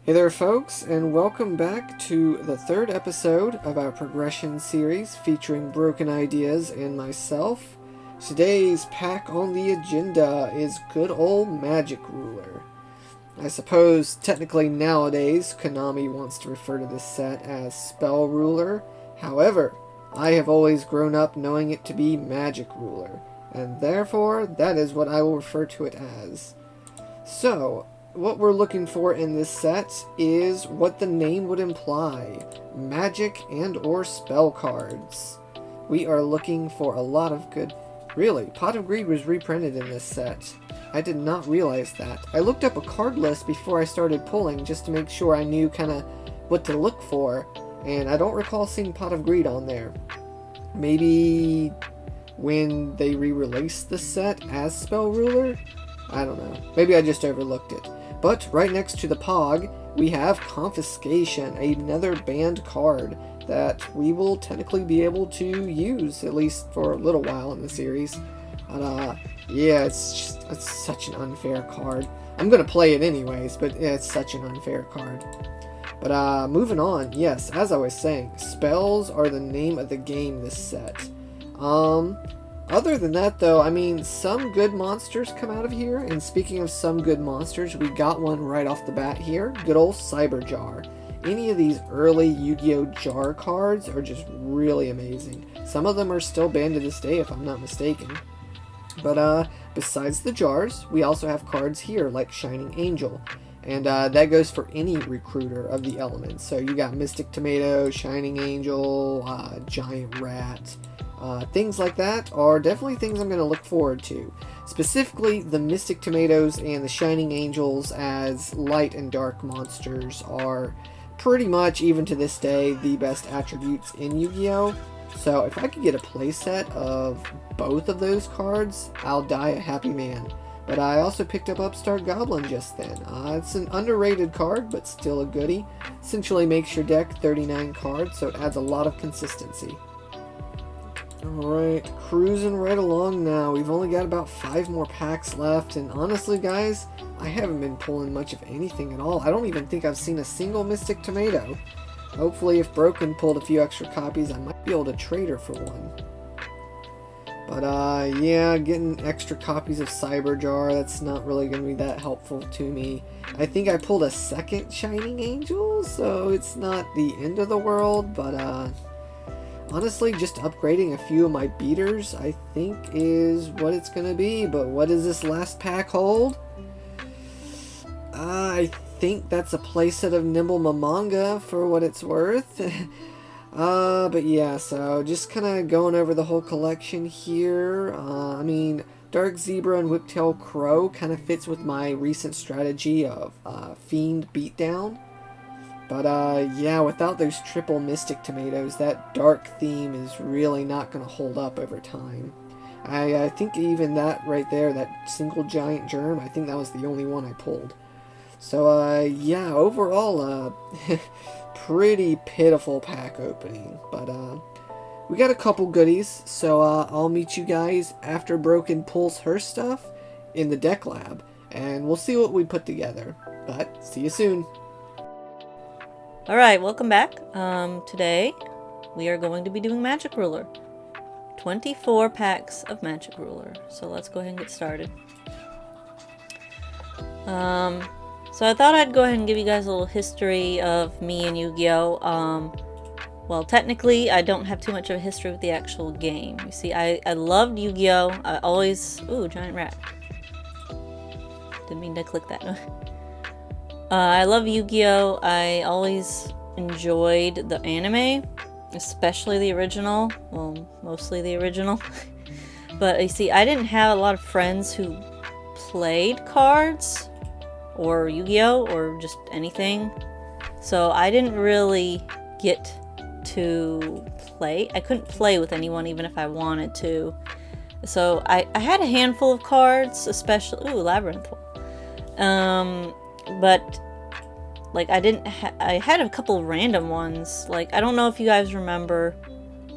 Hey there folks, and welcome back to the third episode of our progression series featuring Broken Ideas and myself. Today's pack on the agenda is good old Magic Ruler. I suppose technically nowadays Konami wants to refer to this set as Spell Ruler. However, I have always grown up knowing it to be Magic Ruler, and therefore that is what I will refer to it as. So, what we're looking for in this set is what the name would imply, magic and or spell cards. We are looking for a lot of good... Really, Pot of Greed was reprinted in this set. I did not realize that. I looked up a card list before I started pulling just to make sure I knew kind of what to look for, and I don't recall seeing Pot of Greed on there. Maybe when they re-released the set as Spell Ruler? I don't know. Maybe I just overlooked it. But right next to the Pog, we have Confiscation, another banned card that we will technically be able to use, at least for a little while in the series. But, yeah, it's such an unfair card. I'm going to play it anyways, but it's such an unfair card. But, moving on, yes, as I was saying, spells are the name of the game this set. Other than that, though, I mean, some good monsters come out of here, and speaking of some good monsters, we got one right off the bat here, good old Cyber Jar. Any of these early Yu-Gi-Oh! Jar cards are just really amazing. Some of them are still banned to this day, if I'm not mistaken. But, besides the jars, we also have cards here, like Shining Angel. And, that goes for any recruiter of the elements. So you got Mystic Tomato, Shining Angel, Giant Rat... things like that are definitely things I'm going to look forward to. Specifically, the Mystic Tomatoes and the Shining Angels as light and dark monsters are pretty much, even to this day, the best attributes in Yu-Gi-Oh! So if I could get a playset of both of those cards, I'll die a happy man. But I also picked up Upstart Goblin just then. It's an underrated card, but still a goodie. Essentially makes your deck 39 cards, so it adds a lot of consistency. Alright, cruising right along now. We've only got about 5 more packs left, and honestly guys, I haven't been pulling much of anything at all. I don't even think I've seen a single Mystic Tomato. Hopefully if Broken pulled a few extra copies, I might be able to trade her for one. But yeah, getting extra copies of Cyber Jar, that's not really going to be that helpful to me. I think I pulled a second Shining Angel, so it's not the end of the world, but honestly, just upgrading a few of my beaters, I think, is what it's going to be. But what does this last pack hold? I think that's a playset of Nimble Mamanga, for what it's worth. But yeah, so just kind of going over the whole collection here. I mean, Dark Zebra and Whiptail Crow kind of fits with my recent strategy of Fiend Beatdown. But, yeah, without those triple Mystic Tomatoes, that dark theme is really not going to hold up over time. I think even that right there, that single giant germ, I think that was the only one I pulled. So, yeah, overall, pretty pitiful pack opening. But, we got a couple goodies, so I'll meet you guys after Broken pulls her stuff in the deck lab, and we'll see what we put together. But, see you soon. Alright, welcome back. Today we are going to be doing Magic Ruler. 24 packs of Magic Ruler. So let's go ahead and get started. So I thought I'd go ahead and give you guys a little history of me and Yu-Gi-Oh! Well, technically, I don't have too much of a history with the actual game. You see, I loved Yu-Gi-Oh! I always... Ooh, giant rat. Didn't mean to click that. I love Yu-Gi-Oh! I always enjoyed the anime, especially the original. Well, mostly the original. But you see, I didn't have a lot of friends who played cards, or Yu-Gi-Oh! Or just anything. So I didn't really get to play. I couldn't play with anyone even if I wanted to. So I had a handful of cards, especially... Ooh, Labyrinth. But like I had a couple of random ones. Like, I don't know if you guys remember,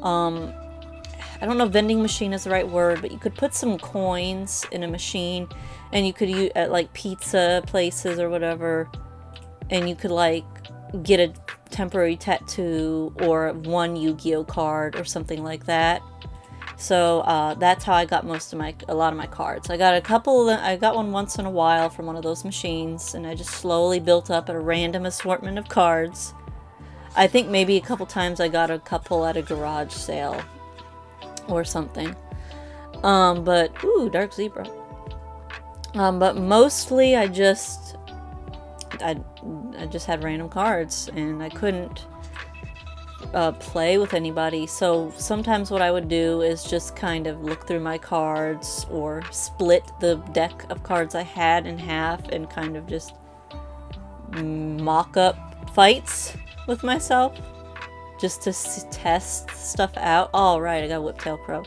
I don't know if vending machine is the right word, but you could put some coins in a machine and you could use at like pizza places or whatever, and you could like get a temporary tattoo or one Yu-Gi-Oh card or something like that. So that's how I got a lot of my cards. I got one once in a while from one of those machines, and I just slowly built up a random assortment of cards. I think maybe a couple times I got a couple at a garage sale or something. But ooh, Dark Zebra. But mostly I just had random cards, and I couldn't play with anybody. So sometimes what I would do is just kind of look through my cards or split the deck of cards I had in half and kind of just mock up fights with myself just to test stuff out. Oh, right, I got Whiptail Crow.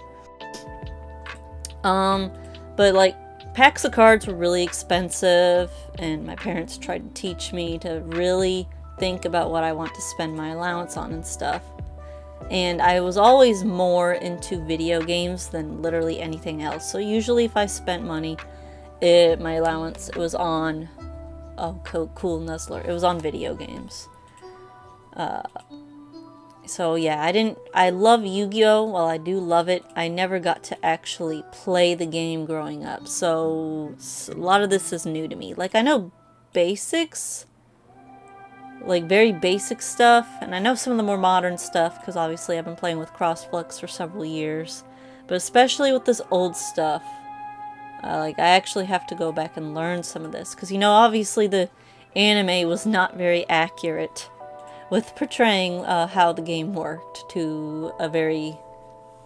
But like packs of cards were really expensive, and my parents tried to teach me to really think about what I want to spend my allowance on and stuff. And I was always more into video games than literally anything else. So usually if I spent money, my allowance, it was on, oh, cool Nuzzler, it was on video games. So yeah, I love Yu-Gi-Oh! While I do love it, I never got to actually play the game growing up. So a lot of this is new to me. Like, I know basics, like very basic stuff, and I know some of the more modern stuff because obviously I've been playing with CrossFlux for several years, but especially with this old stuff, like I actually have to go back and learn some of this because, you know, obviously the anime was not very accurate with portraying how the game worked to a very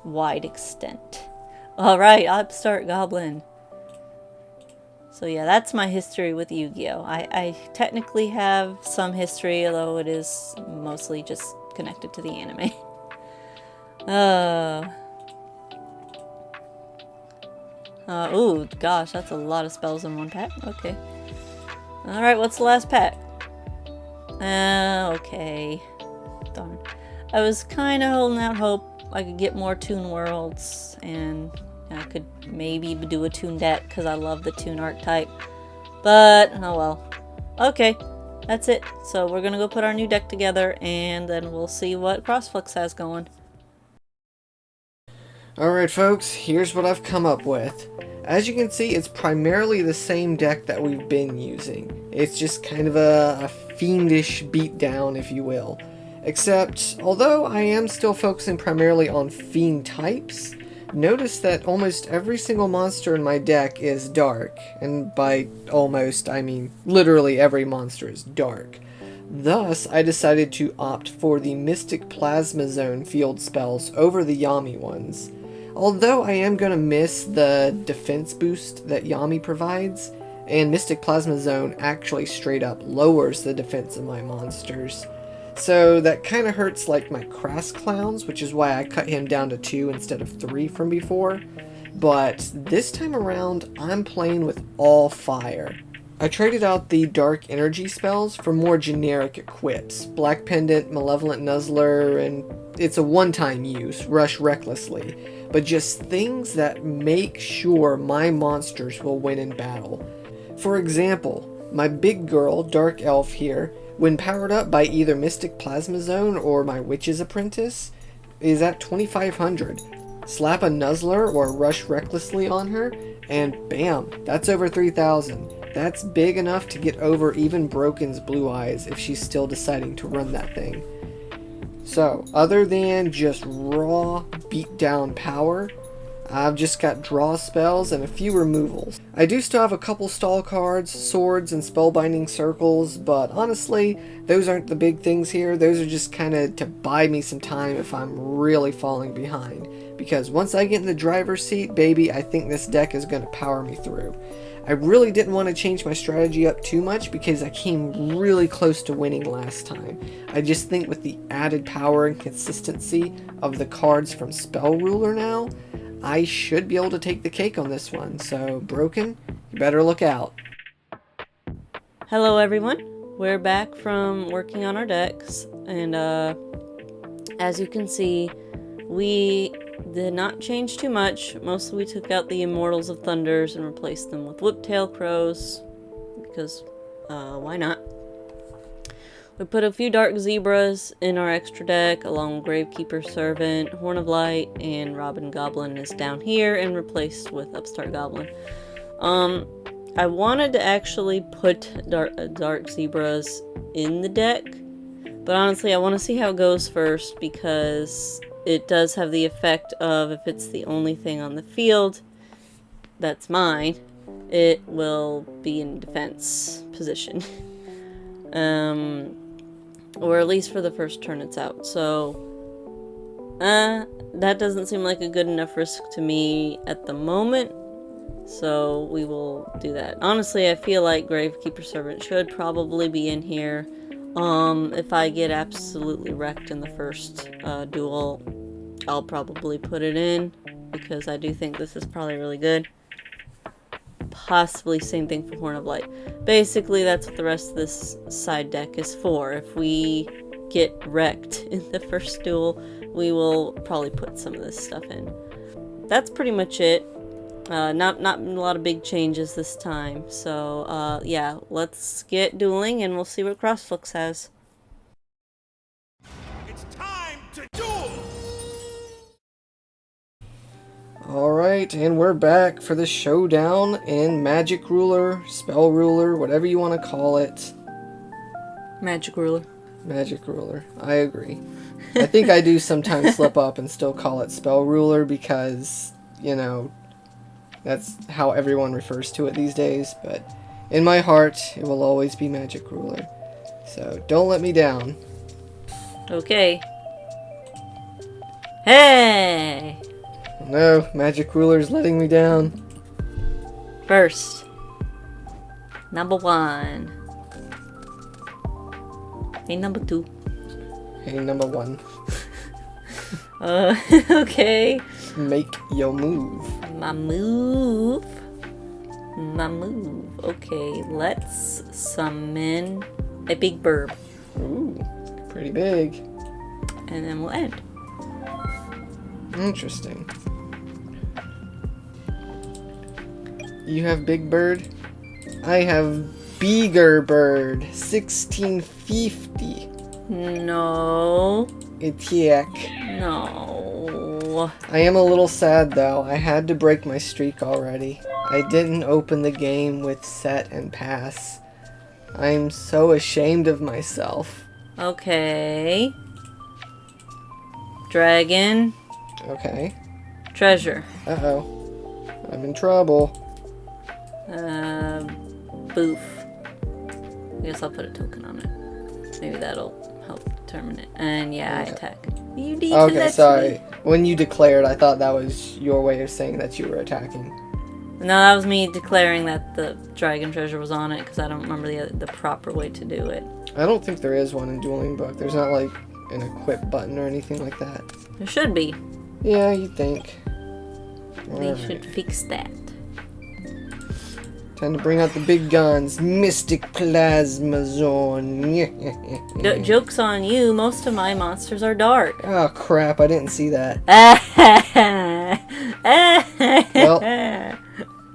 wide extent. Alright, Upstart Goblin. So yeah, that's my history with Yu-Gi-Oh! I technically have some history, although it is mostly just connected to the anime. Ooh, gosh, that's a lot of spells in one pack. Okay. Alright, what's the last pack? Okay. Darn. I was kind of holding out hope I could get more Toon Worlds, and I could maybe do a Toon deck because I love the Toon archetype. But, oh well. Okay, that's it. So we're gonna go put our new deck together, and then we'll see what CrossFlux has going. Alright folks, here's what I've come up with. As you can see, it's primarily the same deck that we've been using. It's just kind of a fiendish beatdown, if you will. Except, although I am still focusing primarily on fiend types, notice that almost every single monster in my deck is dark. And by almost, I mean literally every monster is dark. Thus, I decided to opt for the Mystic Plasma Zone field spells over the Yami ones. Although I am going to miss the defense boost that Yami provides, and Mystic Plasma Zone actually straight up lowers the defense of my monsters. So that kind of hurts like my Crass Clowns, which is why I cut him down to 2 instead of 3 from before. But this time around, I'm playing with all fire. I traded out the Dark Energy spells for more generic equips. Black Pendant, Malevolent Nuzzler, and it's a one-time use, Rush Recklessly. But just things that make sure my monsters will win in battle. For example, my big girl, Dark Elf here, when powered up by either Mystic Plasma Zone or my Witch's Apprentice, is at 2500. Slap a Nuzzler or Rush Recklessly on her, and bam, that's over 3000. That's big enough to get over even Broken's Blue Eyes if she's still deciding to run that thing. So, other than just raw beatdown power, I've just got draw spells and a few removals. I do still have a couple stall cards, swords, and spellbinding circles, but honestly, those aren't the big things here. Those are just kind of to buy me some time if I'm really falling behind. Because once I get in the driver's seat, baby, I think this deck is going to power me through. I really didn't want to change my strategy up too much because I came really close to winning last time. I just think with the added power and consistency of the cards from Spell Ruler now, I should be able to take the cake on this one. So, Broken, you better look out. Hello everyone, we're back from working on our decks, and as you can see, we did not change too much. Mostly we took out the Immortals of Thunders and replaced them with Whiptail Crows, because why not? We put a few Dark Zebras in our extra deck, along with Gravekeeper Servant, Horn of Light, and Robin Goblin is down here and replaced with Upstart Goblin. I wanted to actually put Dark Zebras in the deck, but honestly I want to see how it goes first, because it does have the effect of, if it's the only thing on the field that's mine, it will be in defense position. Or at least for the first turn it's out. So, that doesn't seem like a good enough risk to me at the moment. So we will do that. Honestly, I feel like Gravekeeper Servant should probably be in here. If I get absolutely wrecked in the first duel, I'll probably put it in, because I do think this is probably really good. Possibly same thing for Horn of Light. Basically, that's what the rest of this side deck is for. If we get wrecked in the first duel, we will probably put some of this stuff in. That's pretty much it. Not a lot of big changes this time. So, yeah, let's get dueling and we'll see what CrossFlux has. It's time to duel! Alright, and we're back for the showdown in Magic Ruler, Spell Ruler, whatever you want to call it. Magic Ruler. Magic Ruler, I agree. I think I do sometimes slip up and still call it Spell Ruler because, you know, that's how everyone refers to it these days, but in my heart, it will always be Magic Ruler. So, don't let me down. Okay. Hey! No, Magic Ruler's letting me down. First. Number 1. Hey, number 2. Hey, number 1. Okay. Make your move. My move. Okay, let's summon a big burb. Ooh, pretty big. And then we'll end. Interesting. You have Big Bird. I have Bigger Bird. 1650. No. Attack. No. I am a little sad though. I had to break my streak already. I didn't open the game with set and pass. I'm so ashamed of myself. Okay. Dragon. Okay. Treasure. Uh-oh. I'm in trouble. Boof. I guess I'll put a token on it. Maybe that'll help determine it. And yeah, Okay. I attack. You need to Okay, let sorry. me. When you declared, I thought that was your way of saying that you were attacking. No, that was me declaring that the dragon treasure was on it, because I don't remember the proper way to do it. I don't think there is one in Dueling Book. There's not like an equip button or anything like that. There should be. Yeah, you'd think. They Alright. should fix that. Time to bring out the big guns. Mystic Plasma Zone. Joke's on you, most of my monsters are dark. Oh crap, I didn't see that. Well,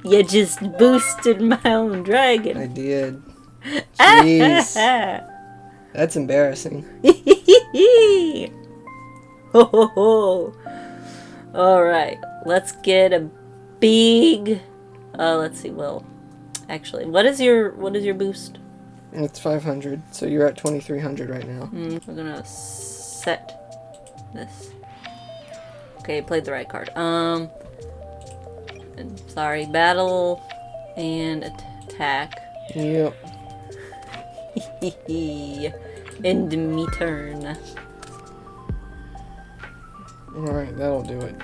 you just boosted my own I dragon. did. Jeez. That's embarrassing. Ho ho ho. Alright, let's get a big let's see, Will. Actually, what is your boost? It's 500, so you're at 2300 right now. We're gonna set this. Okay, played the right card. Sorry, battle and attack. Yep. End me turn. Alright, that'll do it.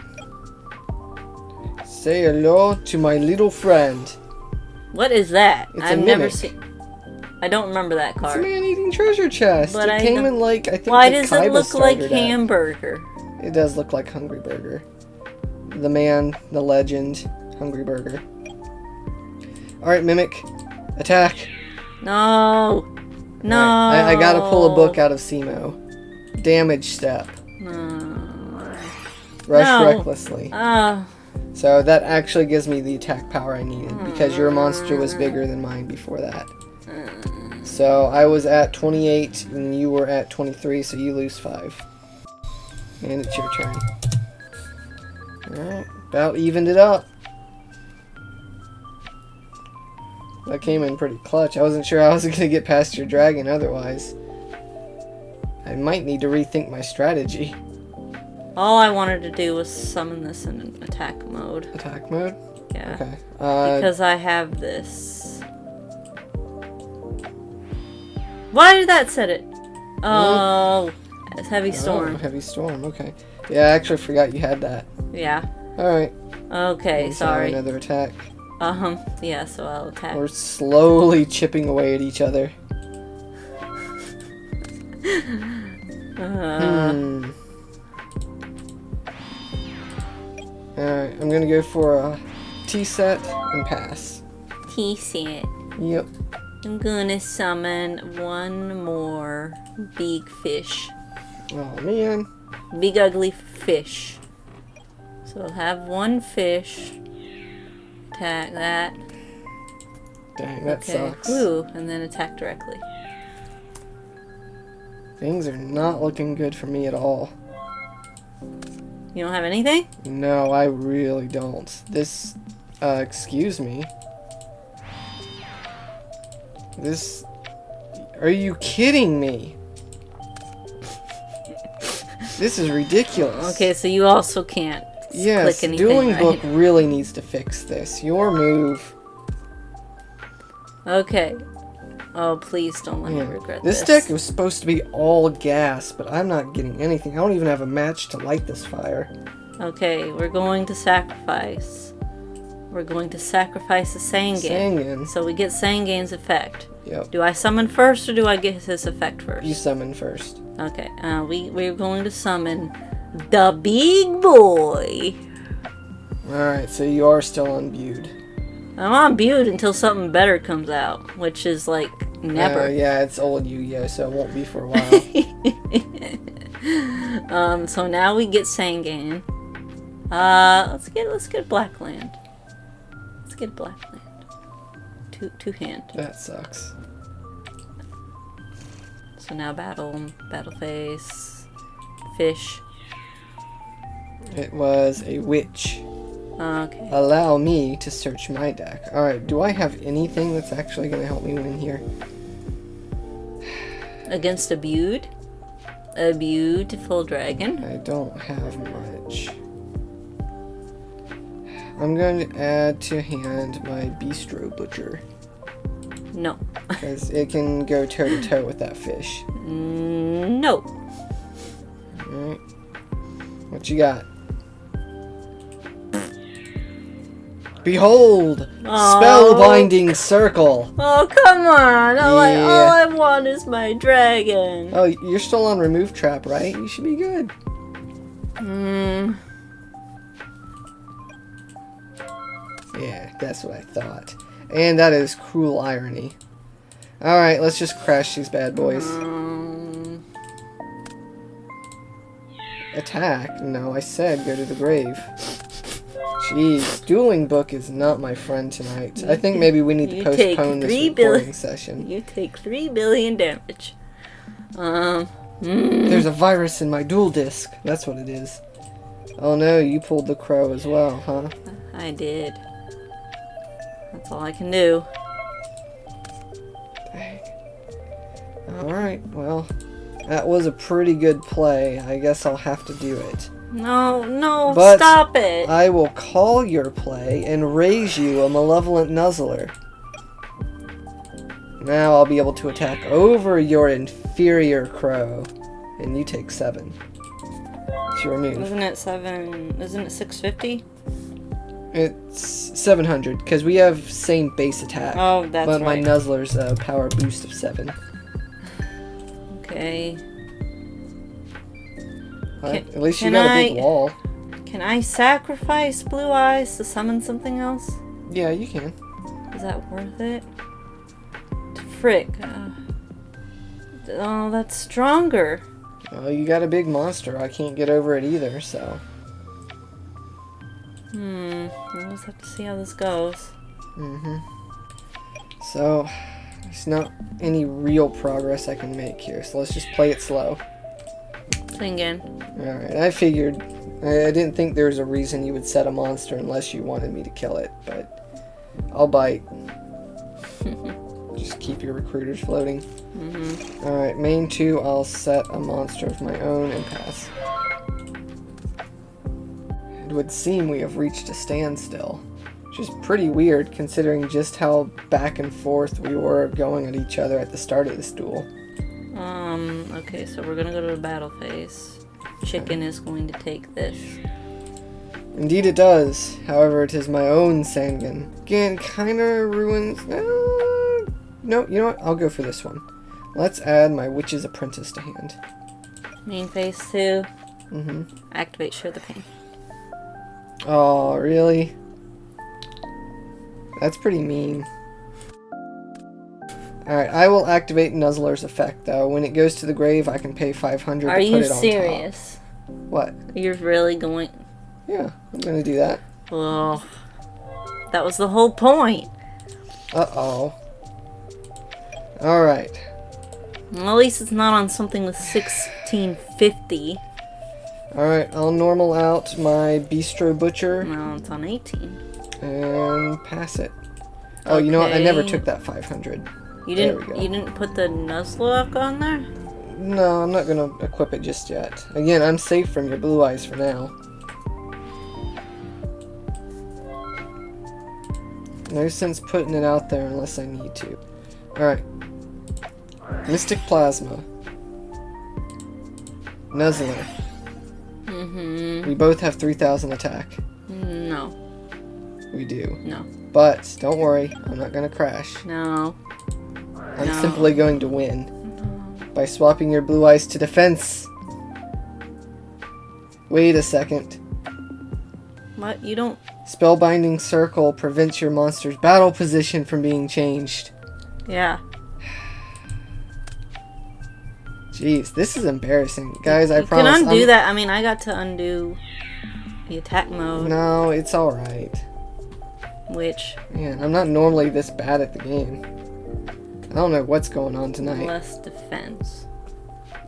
Say hello to my little friend. What is that? It's a I've never mimic. seen. I don't remember that It's a card. man-eating treasure chest. But it I came don't- in like, I think Why the does it Kaiba look like starter deck. hamburger? It does look like Hungry Burger. The man, the legend, Hungry Burger. Alright, Mimic. Attack. No. No. Alright, I gotta pull a book out of Cimoooooooo. Damage step. No. Rush No. recklessly. Oh. So that actually gives me the attack power I needed because your monster was bigger than mine before that. So I was at 28 and you were at 23, so you lose 5. And it's your turn. Alright, about evened it up. That came in pretty clutch. I wasn't sure I was going to get past your dragon otherwise. I might need to rethink my strategy. All I wanted to do was summon this in attack mode. Attack mode? Yeah. Okay. Because I have this. Why did that set it? Oh, it's heavy storm. Oh, heavy storm, okay. Yeah, I actually forgot you had that. Yeah. Alright. Okay, sorry. Another attack. Yeah, so I'll attack. We're slowly chipping away at each other. Alright, I'm gonna go for a T-set and pass. T-set. Yep. I'm gonna summon one more big fish. Oh man. Big ugly fish. So I'll have one fish. Attack that. Dang, that sucks. Ooh, and then attack directly. Things are not looking good for me at all. You don't have anything? No, I really don't. This, excuse me. This... Are you kidding me? This is ridiculous. Okay, so you also can't yes, click anything, Dueling right? Book really needs to fix this. Your move. Okay. Oh, please don't let me regret this. This deck was supposed to be all gas, but I'm not getting anything. I don't even have a match to light this fire. Okay, we're going to sacrifice. We're going to sacrifice the Sangan. Sangan. So we get Sangan's effect. Yep. Do I summon first or do I get his effect first? You summon first. Okay, we're going to summon the big boy. Alright, so you are still on BEWD. I'm on BEWD until something better comes out, which is like never. Yeah, it's old YuGiOh, so it won't be for a while. So now we get Sangan. Let's get Blackland. Let's get Blackland. Two hand. That sucks. So now battle phase, fish. It was a witch. Okay. Allow me to search my deck. Alright, do I have anything that's actually going to help me win here? Against a BEWD? A beautiful dragon? I don't have much. I'm going to add to hand my Bistro Butcher. No. Because it can go toe-to-toe with that fish. No. Alright. What you got? Behold! Spellbinding Circle! Oh, come on! All Yeah. I want is my dragon. Oh, you're still on Remove Trap, right? You should be good. Yeah, that's what I thought. And that is cruel irony. Alright, let's just crash these bad boys. Attack? No, I said go to the grave. Jeez, Dueling Book is not my friend tonight. I think maybe we need to postpone this recording session. You take 3 billion damage. There's a virus in my duel disk. That's what it is. Oh no, you pulled the crow as well, huh? I did. That's all I can do. Dang. Alright, well, that was a pretty good play. I guess I'll have to do it. No, But stop it. I will call your play and raise you a malevolent nuzzler. Now I'll be able to attack over your inferior crow. And you take 7. It's your move. Isn't it 650? It's 700, because we have same base attack. Oh, that's but right. my nuzzler's a power boost of 7. Okay. At least you got a big wall. Can I sacrifice Blue Eyes to summon something else? Yeah, you can. Is that worth it? Frick. Oh, that's stronger. Well, you got a big monster. I can't get over it either, so. We'll just have to see how this goes. So, There's not any real progress I can make here, so let's just play it slow. Thing again. Alright, I figured. I didn't think there was a reason you would set a monster unless you wanted me to kill it, but I'll bite. Just keep your recruiters floating. Alright, main 2, I'll set a monster of my own and pass. It would seem we have reached a standstill, which is pretty weird considering just how back and forth we were going at each other at the start of this duel. Okay, so we're gonna go to the battle phase. Chicken is going to take this. Indeed it does. However, it is my own Sangan. Again, kinda ruins... no, you know what? I'll go for this one. Let's add my Witch's Apprentice to hand. Main phase 2. Activate Share the Pain. Oh, really? That's pretty mean. Alright, I will activate Nuzzler's effect, though. When it goes to the grave, I can pay 500 to put it on top. Are you serious? What? You're really going... Yeah, I'm gonna do that. Oh, that was the whole point. Uh-oh. Alright. Well, at least it's not on something with 1650. Alright, I'll normal out my Bistro Butcher. No, it's on 18. And pass it. Oh, you know what? I never took that 500. You There we didn't. go. You didn't put the Nuzlocke on there. No, I'm not gonna equip it just yet. Again, I'm safe from your blue eyes for now. No sense putting it out there unless I need to. Alright. Mystic Plasma. Nuzzler. We both have 3,000 attack. No. We do. No. But, don't worry, I'm not gonna crash. No. I'm simply going to win. By swapping your blue eyes to defense. Wait a second. What? You don't... Spellbinding Circle prevents your monster's battle position from being changed. Yeah. Jeez, this is embarrassing. Guys, I You promise. can undo that. I mean, I got to undo the attack mode. No, it's alright. Which? Man, I'm not normally this bad at the game. I don't know what's going on tonight. Less defense.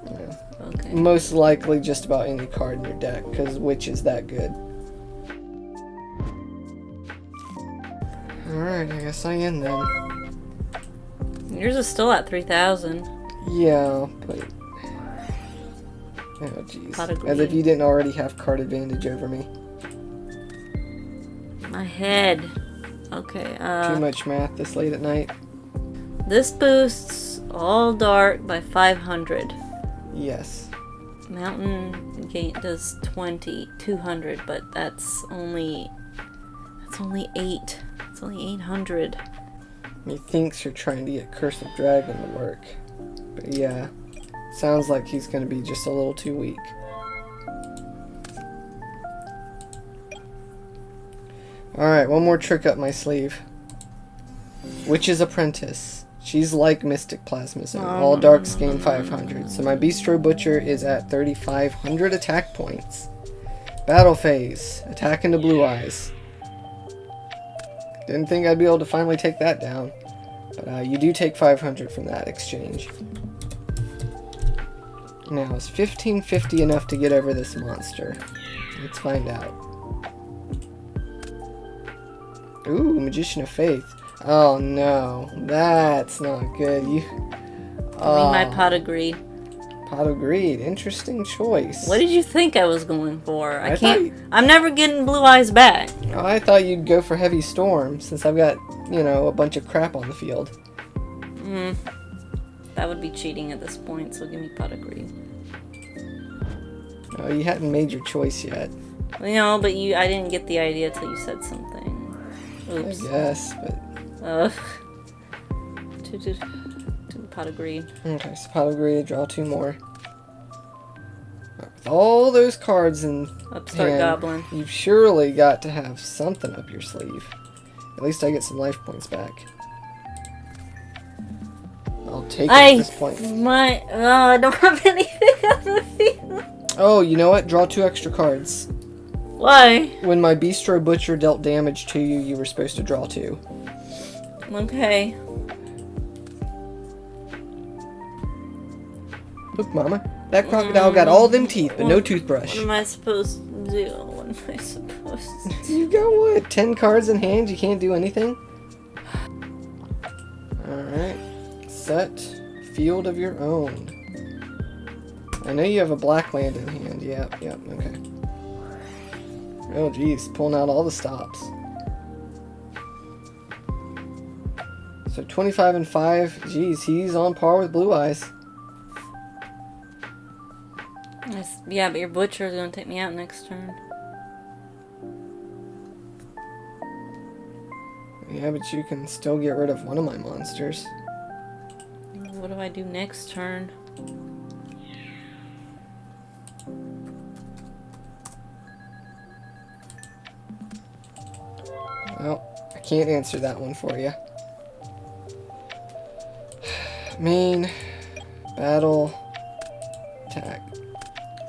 Yeah. Okay. Most likely just about any card in your deck, because Witch is that good. Alright, I guess I end then. Yours is still at 3,000. Yeah, but... Oh, jeez. As if you didn't already have card advantage over me. My head. Okay, Too much math this late at night. This boosts all dark by 500. Yes. Mountain Gate does 200, but that's only 8. It's only 800. He thinks you're trying to get Curse of Dragon to work. But yeah, sounds like he's gonna be just a little too weak. Alright, one more trick up my sleeve. Witch's Apprentice. She's like Mystic Plasma Zone. All darks gain 500. So my Bistro Butcher is at 3,500 attack points. Battle phase. Attack into blue eyes. Didn't think I'd be able to finally take that down. But you do take 500 from that exchange. Now, is 1550 enough to get over this monster? Let's find out. Ooh, Magician of Faith. Oh no, that's not good. I mean, my Pot of Greed. Pot of Greed, interesting choice. What did you think I was going for? I can't. I'm never getting blue eyes back. Oh, I thought you'd go for Heavy Storm, since I've got, you know, a bunch of crap on the field. That would be cheating at this point, so give me Pot of Greed. Oh, you hadn't made your choice yet. You know, but I didn't get the idea till you said something. Oops. I guess, but... To the Pot of Greed. Okay, so Pot of Greed, draw 2 more. With all those cards in Upstart hand, Goblin. you've surely got to have something up your sleeve. At least I get some life points back. I'll take it at this point. I don't have anything on the field. Oh, you know what? Draw 2 extra cards. Why? When my Bistro Butcher dealt damage to you, you were supposed to draw 2. Okay. Look, Mama. That crocodile got all them teeth, but no toothbrush. What am I supposed to do? What am I supposed to do? You got what? 10 cards in hand? You can't do anything? Alright. Set. Field of your own. I know you have a black land in hand. Yep, okay. Oh, geez. Pulling out all the stops. So 25 and 5. Geez, he's on par with Blue Eyes. Yeah, but your butcher is going to take me out next turn. Yeah, but you can still get rid of one of my monsters. What do I do next turn? Well, I can't answer that one for you. Main, battle, attack.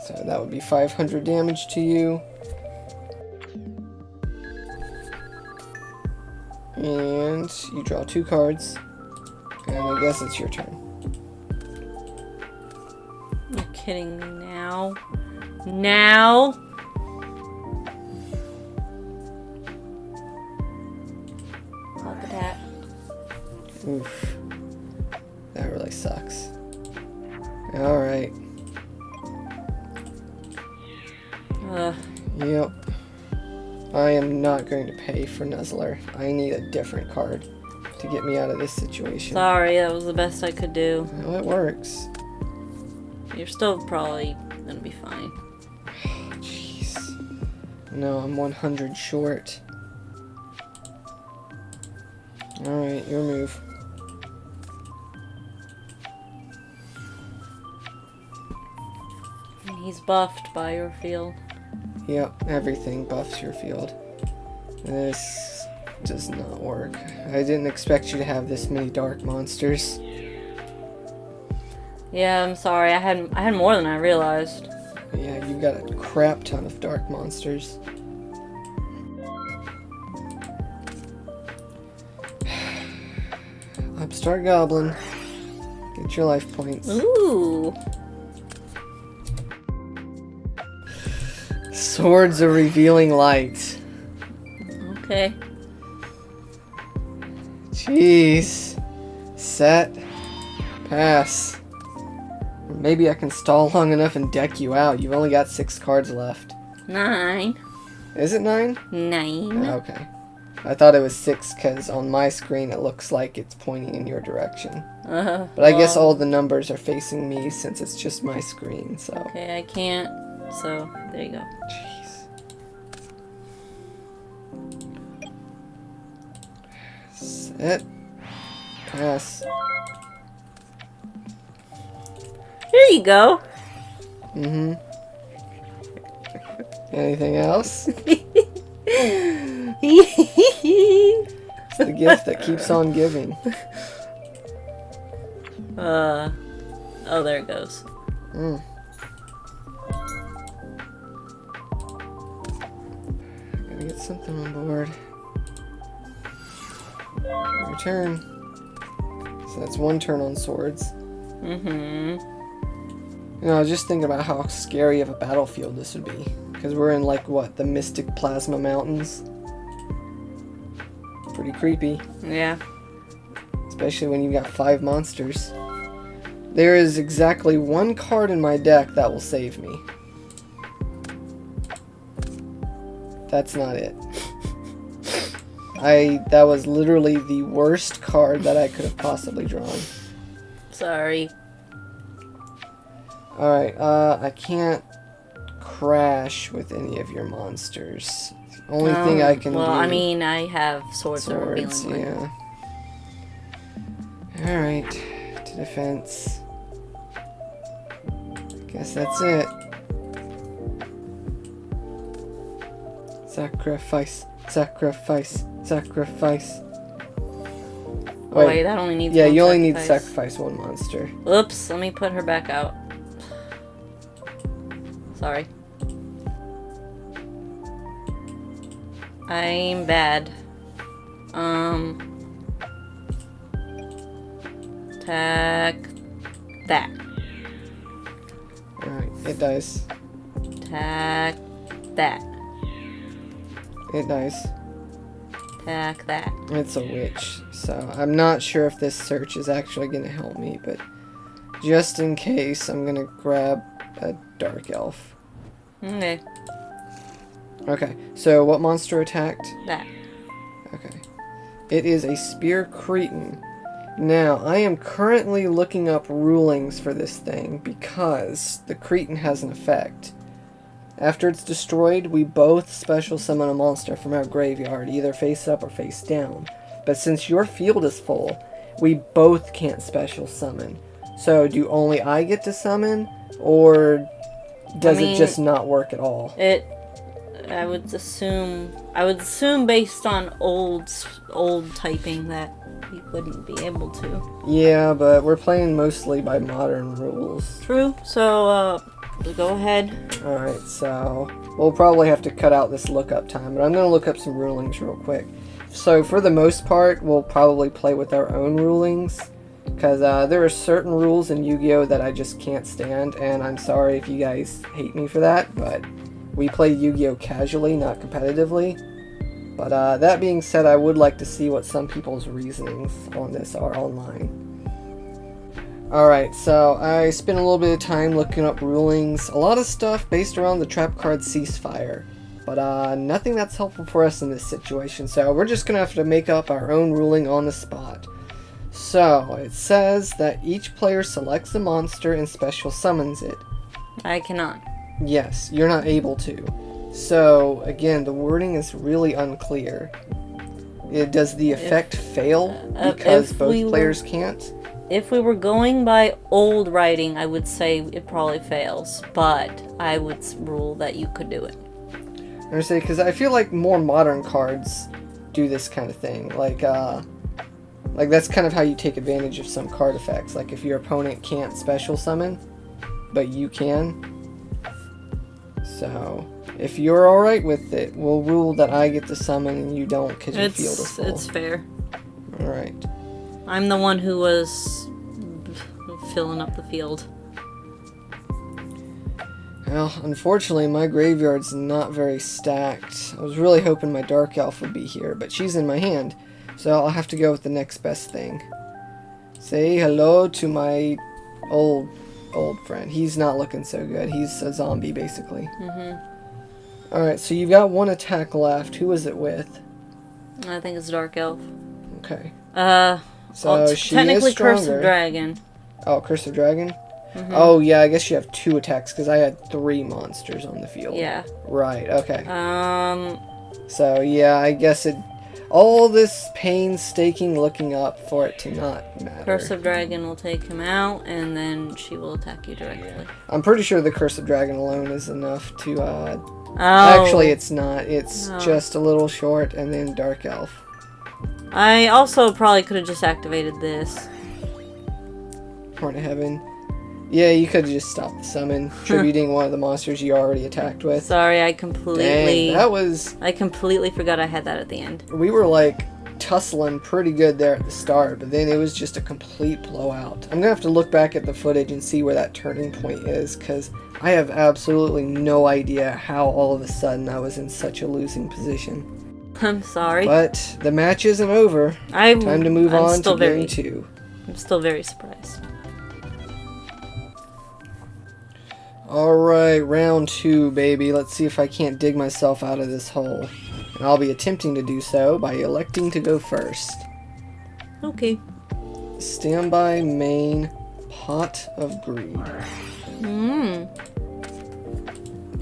So that would be 500 damage to you. And you draw 2 cards. And I guess it's your turn. You're kidding me now? Now? Look at that. Oof. That really sucks. Alright. Yep. I am not going to pay for Nuzzler. I need a different card to get me out of this situation. Sorry, that was the best I could do. Well, it works. You're still probably gonna be fine. Jeez. No, I'm 100 short. Alright, your move. And he's buffed by your field. Yep, everything buffs your field. This does not work. I didn't expect you to have this many dark monsters. Yeah, I'm sorry. I had more than I realized. Yeah, you got a crap ton of dark monsters. Upstart Goblin. Get your life points. Ooh. Swords of Revealing Light. Okay. Jeez. Set. Pass. Or maybe I can stall long enough and deck you out. You've only got 6 cards left. 9. Is it 9? 9. Okay. I thought it was 6 because on my screen it looks like it's pointing in your direction. But I guess all the numbers are facing me since it's just my screen, so. Okay, I can't. So, there you go. Jeez. Set. Pass. Here you go. Mm-hmm. Anything else? It's the gift that keeps on giving. Oh, there it goes. Mm. Gotta get something on board. Your turn. So that's 1 turn on swords. Mm-hmm. You know, I was just thinking about how scary of a battlefield this would be. Because we're in, like, what, the Mystic Plasma Mountains? Pretty creepy. Yeah. Especially when you've got 5 monsters. There is exactly 1 card in my deck that will save me. That's not it. That was literally the worst card that I could have possibly drawn. Sorry. Alright, I can't crash with any of your monsters. Only thing I can do... Well, I mean, I have swords of revealing light. Yeah. Alright, to defense. Guess that's it. Sacrifice, sacrifice, sacrifice. Oh, wait, that only needs yeah, one you only need to sacrifice. sacrifice 1 monster. Oops, let me put her back out. Sorry. I'm bad. Attack that. dies. Attack that. It dies. Attack that. It's a witch, so I'm not sure if this search is actually going to help me, but just in case, I'm going to grab a dark elf. Okay. Okay, so what monster attacked? That. Okay. It is a spear cretin. Now, I am currently looking up rulings for this thing because the cretin has an effect. After it's destroyed, we both special summon a monster from our graveyard, either face up or face down. But since your field is full, we both can't special summon. So, do only I get to summon, or does it just not work at all? I would assume based on old typing that we wouldn't be able to. Yeah, but we're playing mostly by modern rules. True. So, go ahead. Alright, so we'll probably have to cut out this lookup time, but I'm going to look up some rulings real quick. So for the most part, we'll probably play with our own rulings, because there are certain rules in Yu-Gi-Oh! That I just can't stand, and I'm sorry if you guys hate me for that, but we play Yu-Gi-Oh! Casually, not competitively. But that being said, I would like to see what some people's reasonings on this are online. Alright, so I spent a little bit of time looking up rulings. A lot of stuff based around the trap card Ceasefire. But nothing that's helpful for us in this situation. So we're just going to have to make up our own ruling on the spot. So it says that each player selects a monster and special summons it. I cannot. Yes, you're not able to. So again, the wording is really unclear. Does the effect fail because both players can't? If we were going by old writing, I would say it probably fails, but I would rule that you could do it. I'm gonna say, because I feel like more modern cards do this kind of thing. Like that's kind of how you take advantage of some card effects. Like if your opponent can't special summon, but you can. So if you're alright with it, we'll rule that I get to summon and you don't because your field is full. It's fair. Alright. I'm the one who was filling up the field. Well, unfortunately, my graveyard's not very stacked. I was really hoping my Dark Elf would be here, but she's in my hand, so I'll have to go with the next best thing. Say hello to my old friend. He's not looking so good. He's a zombie, basically. Mm-hmm. Alright, so you've got one attack left. Who is it with? I think it's Dark Elf. Okay. So she technically is stronger. Curse of Dragon. Oh, Curse of Dragon? Mm-hmm. Oh, yeah, I guess you have 2 attacks, because I had 3 monsters on the field. Yeah. Right, okay. So, yeah, I guess all this painstaking looking up for it to not matter. Curse of Dragon will take him out, and then she will attack you directly. I'm pretty sure the Curse of Dragon alone is enough to, Actually, it's not. It's just a little short, and then Dark Elf. I also probably could have just activated this. Horn of Heaven. Yeah, you could have just stopped the summon, tributing one of the monsters you already attacked with. Sorry, I completely... Dang, that was... I completely forgot I had that at the end. We were, like, tussling pretty good there at the start, but then it was just a complete blowout. I'm gonna have to look back at the footage and see where that turning point is, because I have absolutely no idea how all of a sudden I was in such a losing position. I'm sorry. But the match isn't over. Time to move on to game 2. I'm still very surprised. Alright, round 2, baby. Let's see if I can't dig myself out of this hole. And I'll be attempting to do so by electing to go first. Okay. Standby main Pot of Greed.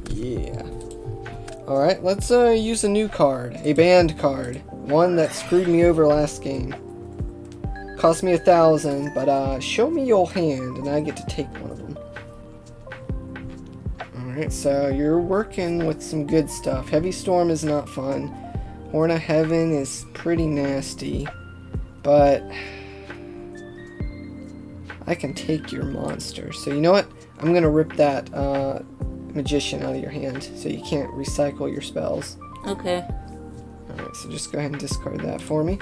Yeah. Alright, let's use a new card. A banned card. One that screwed me over last game. Cost me 1,000, but show me your hand and I get to take one of them. Alright, so you're working with some good stuff. Heavy Storm is not fun. Horn of Heaven is pretty nasty. But I can take your monster. So you know what? I'm gonna rip that Magician out of your hand, so you can't recycle your spells. Okay. Alright, so just go ahead and discard that for me.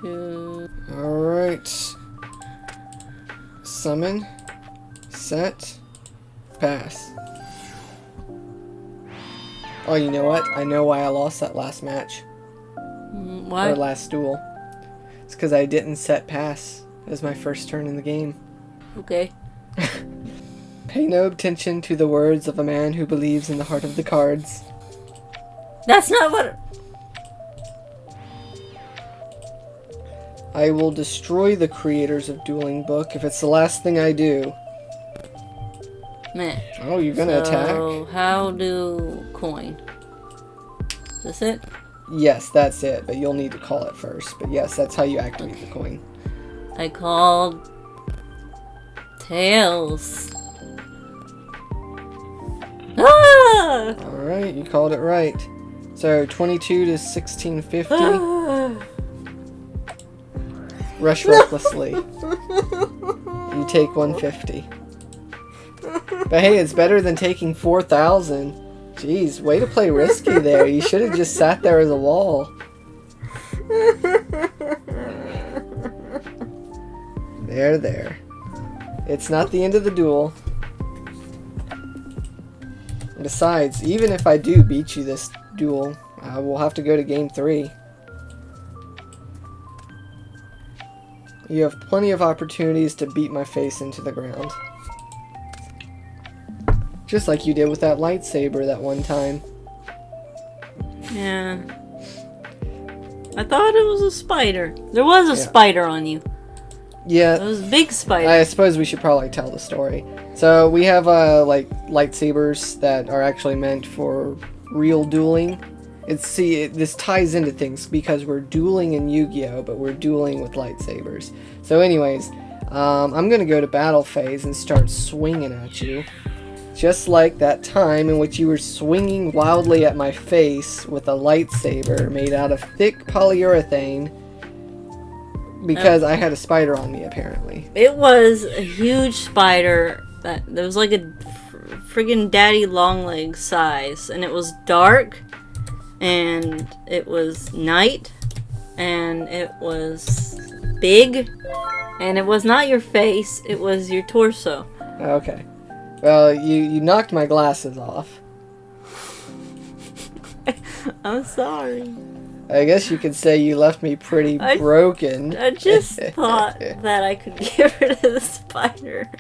2. Alright. Summon. Set. Pass. Oh, you know what? I know why I lost that last match. Why? Or last duel. It's because I didn't set pass as my first turn in the game. Okay. Pay no attention to the words of a man who believes in the heart of the cards. That's not what... I will destroy the creators of Dueling Book if it's the last thing I do. Meh. Oh, you're gonna attack? So, how do coin? Is this it? Yes, that's it, but you'll need to call it first. But yes, that's how you activate the coin. I called... Tails. Ah! Alright, you called it right. So, 22 to 1650. Rush recklessly. You take 150. But hey, it's better than taking 4,000. Jeez, way to play risky there. You should have just sat there as a wall. There. It's not the end of the duel. Besides, even if I do beat you this duel, we'll have to go to game 3. You have plenty of opportunities to beat my face into the ground. Just like you did with that lightsaber that one time. Yeah. I thought it was a spider. There was a spider on you. Yeah. It was a big spider. I suppose we should probably tell the story. So we have like lightsabers that are actually meant for real dueling. This ties into things because we're dueling in Yu-Gi-Oh, but we're dueling with lightsabers. So anyways, I'm gonna go to battle phase and start swinging at you. Just like that time in which you were swinging wildly at my face with a lightsaber made out of thick polyurethane because I had a spider on me, apparently. It was a huge spider that was like a friggin' daddy long leg size, and it was dark, and it was night, and it was big, and it was not your face, it was your torso. Okay. Well, you knocked my glasses off. I'm sorry. I guess you could say you left me pretty broken. I just thought that I could get rid of the spider.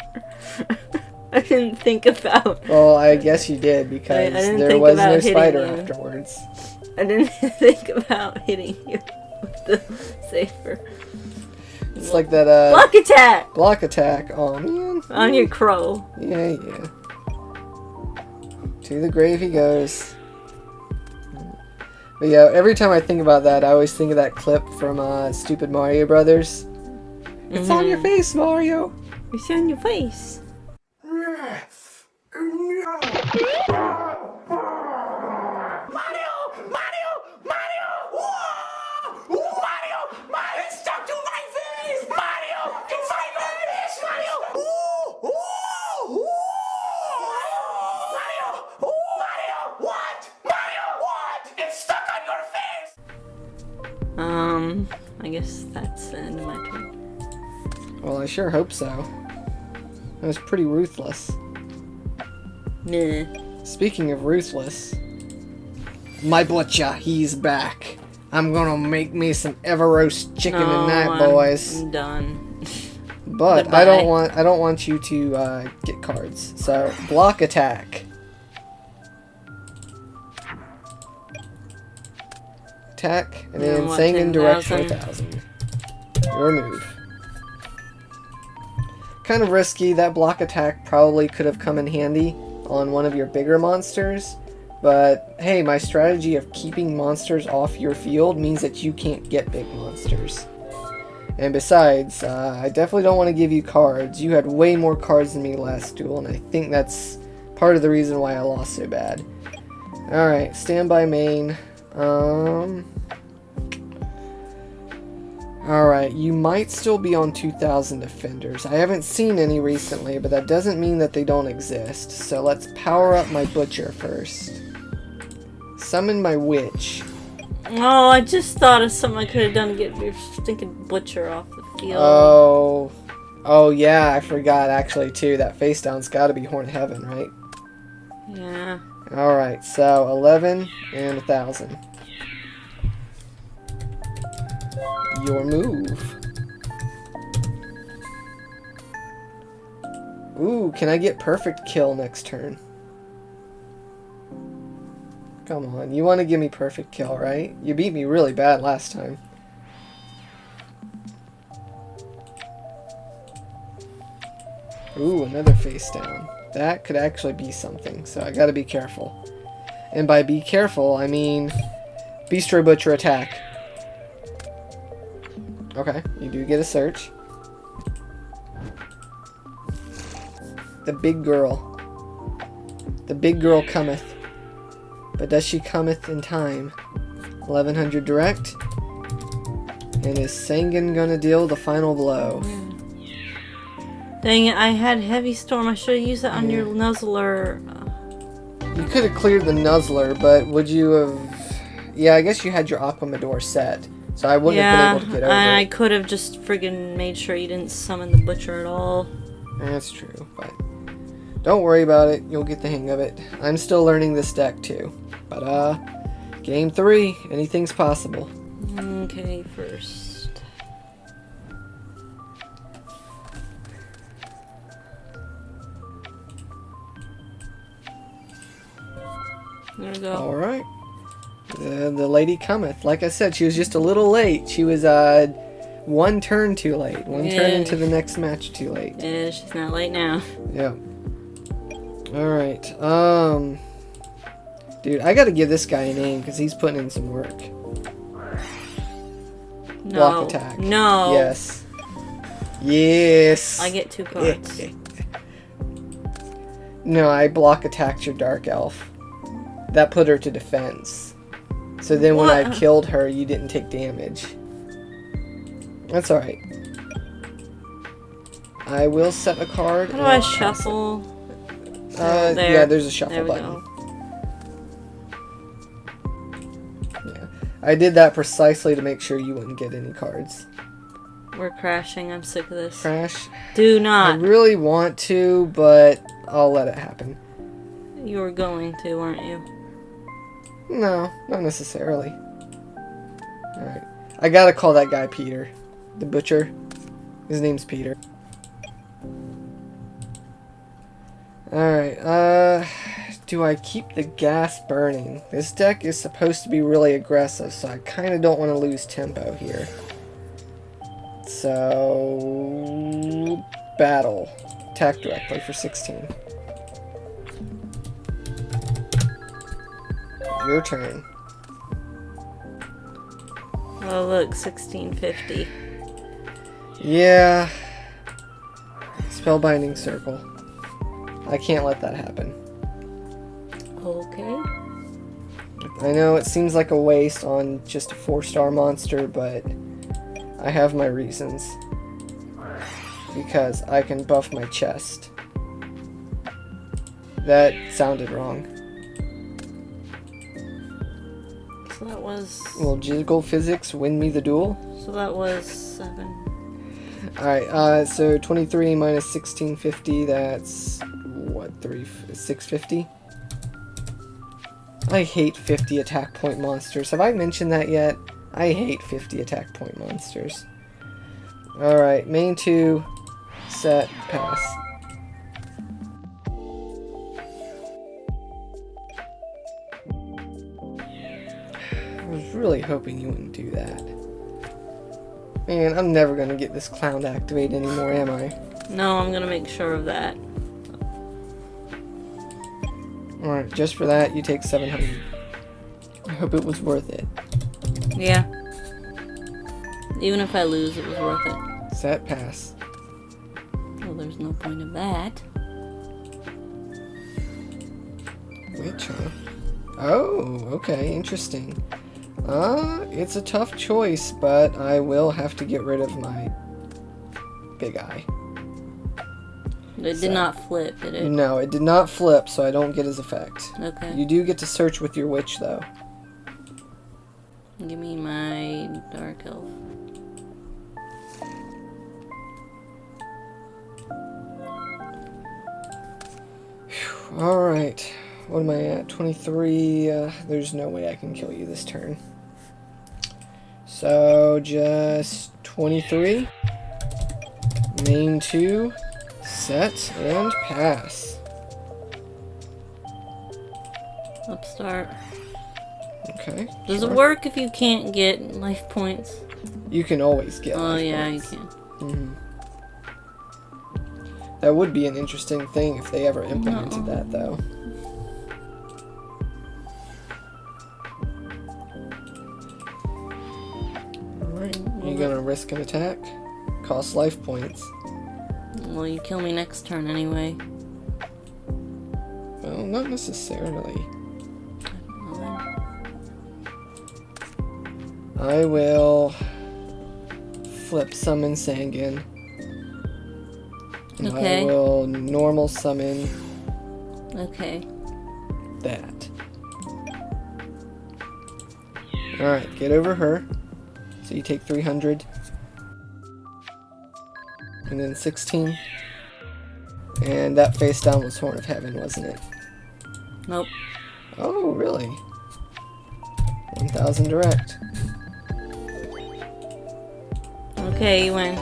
I didn't think about... Well, I guess you did, because there was no spider afterwards. I didn't think about hitting you with the saber. It's like that, Block attack! Block attack. Oh, man. On your crow. Yeah. To the grave he goes. But yeah, every time I think about that, I always think of that clip from Stupid Mario Brothers. It's on your face, Mario! It's on your face. It's stuck to my face! Mario! Can find my fish, Mario! Mario! What? Mario, what? It's stuck on your face! I guess that's the end of my turn. Well, I sure hope so. That was pretty ruthless. Meh. Speaking of ruthless, my butcher, he's back. I'm gonna make me some Everroast chicken tonight, boys. I'm done. But Goodbye. I don't want you to get cards. So block attack. Attack and then saying indirect for 1,000. Your move. Kind of risky. That block attack probably could have come in handy on one of your bigger monsters. But hey, my strategy of keeping monsters off your field means that you can't get big monsters. And besides, I definitely don't want to give you cards. You had way more cards than me last duel, and I think that's part of the reason why I lost so bad. Alright, standby main. Alright, you might still be on 2,000 defenders. I haven't seen any recently, but that doesn't mean that they don't exist. So let's power up my butcher first. Summon my witch. Oh, I just thought of something I could have done to get your stinking butcher off the field. Oh. Oh yeah, I forgot actually too. That face down's got to be Horn Heaven, right? Yeah. All right, so 11 and 1,000. Your move. Ooh, can I get perfect kill next turn? Come on, you want to give me perfect kill, right? You beat me really bad last time. Ooh, another face down. That could actually be something, so I gotta be careful. And by be careful, I mean Bistro Butcher attack. Okay, you do get a search. The big girl. The big girl cometh. But does she cometh in time? 1100 direct. And is Sangan gonna deal the final blow? Dang it, I had Heavy Storm. I should have used that on your Nuzzler. You could have cleared the Nuzzler, but would you have... Yeah, I guess you had your Aquamador set. So I wouldn't have been able to get over I it. could have just friggin' made sure you didn't summon the Butcher at all. That's true, but don't worry about it. You'll get the hang of it. I'm still learning this deck too. But, game 3. Anything's possible. Okay, first. There we go. Alright. The lady cometh. Like I said, she was just a little late. She was, one turn too late. One turn into the next match too late. Yeah, she's not late now. Yeah. Alright, dude, I gotta give this guy a name because he's putting in some work. No. Block attack. No. Yes. Yes. I get 2 cards. No, I block attacked your Dark Elf. That put her to defense. So then when I killed her, you didn't take damage. That's alright. I will set a card. How do I shuffle? There. Yeah, there's a shuffle There we button. go. Yeah. I did that precisely to make sure you wouldn't get any cards. We're crashing. I'm sick of this. Crash. Do I not. really want to, but I'll let it happen. You were going to, weren't you? No, not necessarily. Alright. I gotta call that guy Peter. The butcher. His name's Peter. Alright, do I keep the gas burning? This deck is supposed to be really aggressive, so I kind of don't want to lose tempo here. So... Battle. Attack directly for 16. Your turn. Oh, look, 1650. Yeah. Spellbinding Circle. I can't let that happen. Okay. I know it seems like a waste on just a 4-star monster, but I have my reasons. Because I can buff my chest. That sounded wrong. So that was... Will Jiggle Physics win me the duel? So that was 7. Alright, so 23 minus 1650, that's... what, 650? I hate 50 attack point monsters. Have I mentioned that yet? I hate 50 attack point monsters. Alright, main 2, set, pass. I was really hoping you wouldn't do that. Man, I'm never gonna get this clown to activate anymore, am I? No, I'm gonna make sure of that. Alright, just for that, you take 700. I hope it was worth it. Yeah. Even if I lose, it was worth it. Set, pass. Well, there's no point of that. Which, huh? Oh, okay, interesting. It's a tough choice, but I will have to get rid of my big eye. It did not flip, did it? No, it did not flip, so I don't get his effect. Okay. You do get to search with your witch, though. Give me my Dark Elf. Alright. What am I at? 23. There's no way I can kill you this turn. So, just 23. Main 2. Set and pass. Upstart. Okay. Does sure. it work if you can't get life points? You can always get life yeah, points. you can. Mm-hmm. That would be an interesting thing if they ever implemented that, though. Alright, you gonna risk an attack? Cost life points. Well, you kill me next turn anyway. Well, not necessarily. I will flip summon Sangan. And Okay. I will normal summon Okay. that. Alright, get over her. So you take 300. And then 16. And that face down was Horn of Heaven, wasn't it? Nope. Oh, really? 1000 direct. Okay, you win.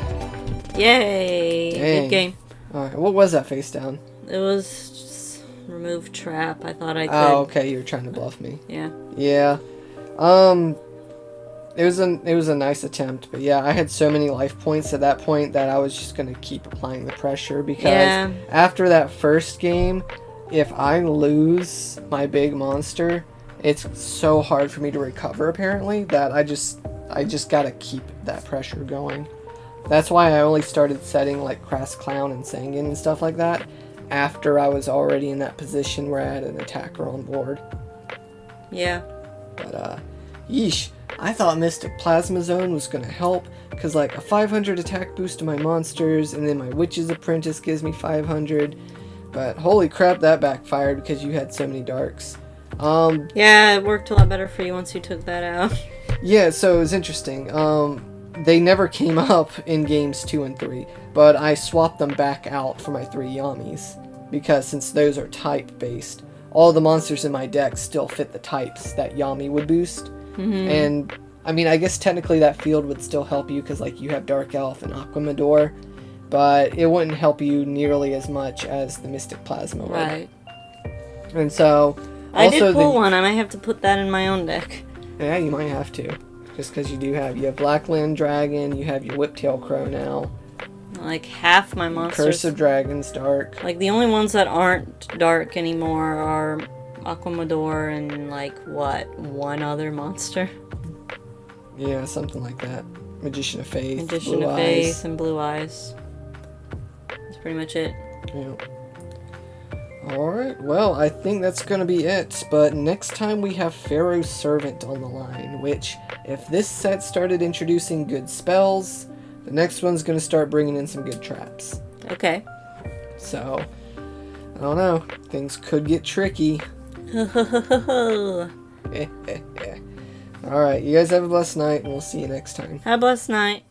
Yay! Dang. Good game. Alright, what was that face down? It was just remove trap. I thought I could. Oh, okay, you were trying to bluff me. Yeah. Yeah. It was a nice attempt, but yeah, I had so many life points at that point that I was just gonna keep applying the pressure because after that first game, if I lose my big monster, it's so hard for me to recover apparently that I just gotta keep that pressure going. That's why I only started setting like Crass Clown and Sangan and stuff like that after I was already in that position where I had an attacker on board. Yeah. But yeesh, I thought Mystic Plasma Zone was gonna help because like a 500 attack boost to my monsters and then my Witch's Apprentice gives me 500. But holy crap, that backfired because you had so many darks. Yeah, it worked a lot better for you once you took that out. Yeah, so it was interesting. They never came up in games 2 and 3, but I swapped them back out for my 3 Yamis because since those are type based, all the monsters in my deck still fit the types that Yami would boost. And I mean, I guess technically that field would still help you because like you have Dark Elf and Aquamador, but it wouldn't help you nearly as much as the Mystic Plasma would. Right. And so I also did pull one. I might have to put that in my own deck. Yeah, you might have to. Just because you have Blackland Dragon, you have your Whiptail Crow now. Like half my monsters. Curse of Dragons Dark. Like the only ones that aren't dark anymore are Aquamador and like what? One other monster? Yeah, something like that. Magician of Faith. Magician Blue of Eyes. Faith and Blue Eyes. That's pretty much it. Yeah. Alright, well, I think that's going to be it, but next time we have Pharaoh's Servant on the line, which, if this set started introducing good spells, the next one's going to start bringing in some good traps. Okay. So, I don't know, things could get tricky. Alright, you guys have a blessed night, and we'll see you next time. Have a blessed night.